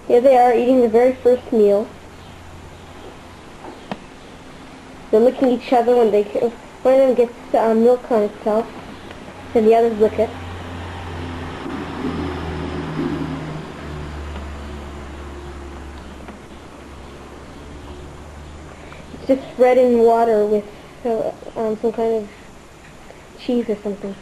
Here they are eating the very first meal. They're licking each other when one of them gets milk on itself, and the others lick it. It's just spread in water with some kind of cheese or something.